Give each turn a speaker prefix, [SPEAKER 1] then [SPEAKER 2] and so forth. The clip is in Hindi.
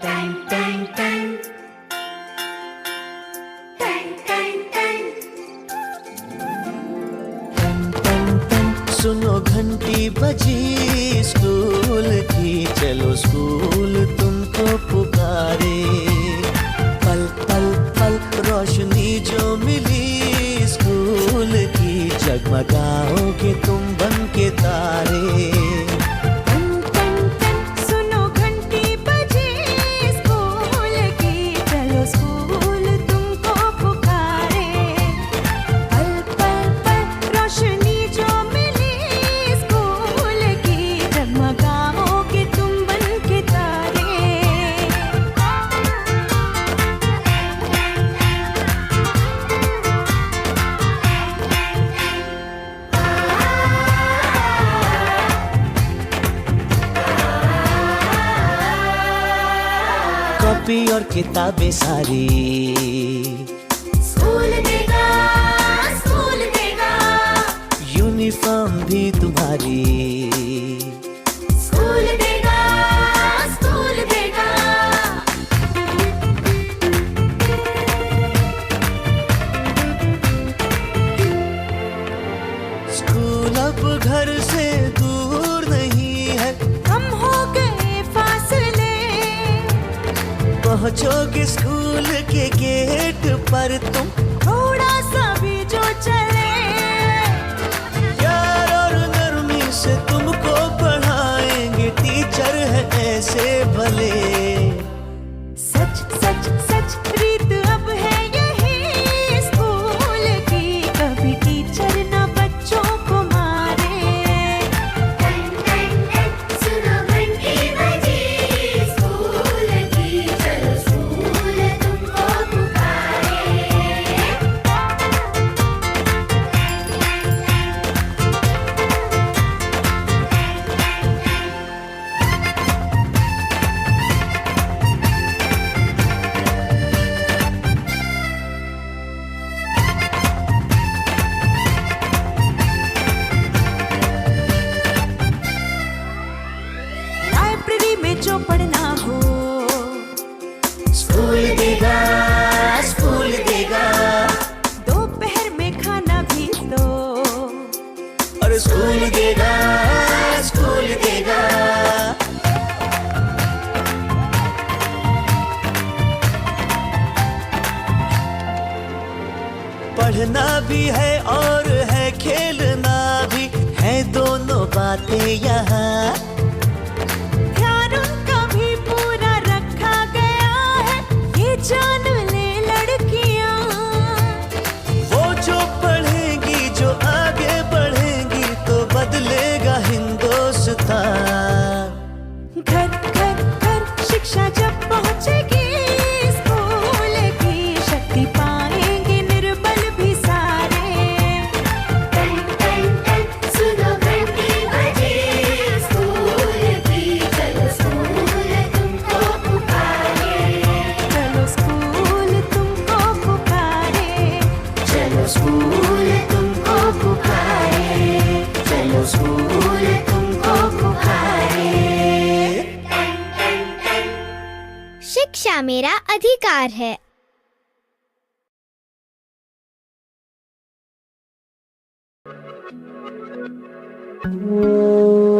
[SPEAKER 1] टन टन टन टन टन टन
[SPEAKER 2] टन टन टन सुनो घंटी बजी स्कूल की, चलो स्कूल तुमको पुकारे। पल पल पल रोशनी जो मिली स्कूल की, जगमगाओगे तुम बन के तारे। कॉपी और किताबें सारी
[SPEAKER 1] स्कूल देगा, स्कूल देगा।
[SPEAKER 2] यूनिफॉर्म भी तुम्हारी
[SPEAKER 1] स्कूल देगा, स्कूल देगा।
[SPEAKER 2] स्कूल अब घर से दूर नहीं है,
[SPEAKER 1] कम हो गए फासले।
[SPEAKER 2] पहुंचोगे स्कूल के गेट पर तुम,
[SPEAKER 1] थोड़ा सा भी जो चले।
[SPEAKER 2] प्यार और नरमी से तुमको पढ़ाएंगे टीचर है ऐसे भले।
[SPEAKER 1] सच सच सच रीत अब है यही स्कूल की, कभी टीचर ना बच्चों को मारे। टन टन टन सुनो घंटी बजी स्कूल की, चलो स्कूल तुमको पुकारे। लाइब्रेरी में जो पढ़ना हो,
[SPEAKER 2] स्कूल देगा, स्कूल देगा।
[SPEAKER 1] दोपहर में खाना भी तो
[SPEAKER 2] और स्कूल देगा, स्कूल देगा। पढ़ना भी है और है खेलना भी है, दोनों बातें यहाँ।
[SPEAKER 1] ध्यान उनका भी पूरा रखा गया है, ये जान ले लड़कियां।
[SPEAKER 2] वो जो पढ़ेंगी, जो आगे बढ़ेंगी, तो बदलेगा हिंदुस्तान।
[SPEAKER 1] घर घर घर शिक्षा जब पहुंचेगी स्कूल की, शक्ति पाएंगे निर्बल भी सारे। टन टन टन सुनो घंटी बजी स्कूल की, चलो स्कूल तुमको पुकारे। चलो स्कूल तुमको पुकारे। चलो स्कूल तुमको पुकारे। चलो स्कूल तुमको पुकारे।
[SPEAKER 3] शिक्षा मेरा अधिकार है।
[SPEAKER 2] Oh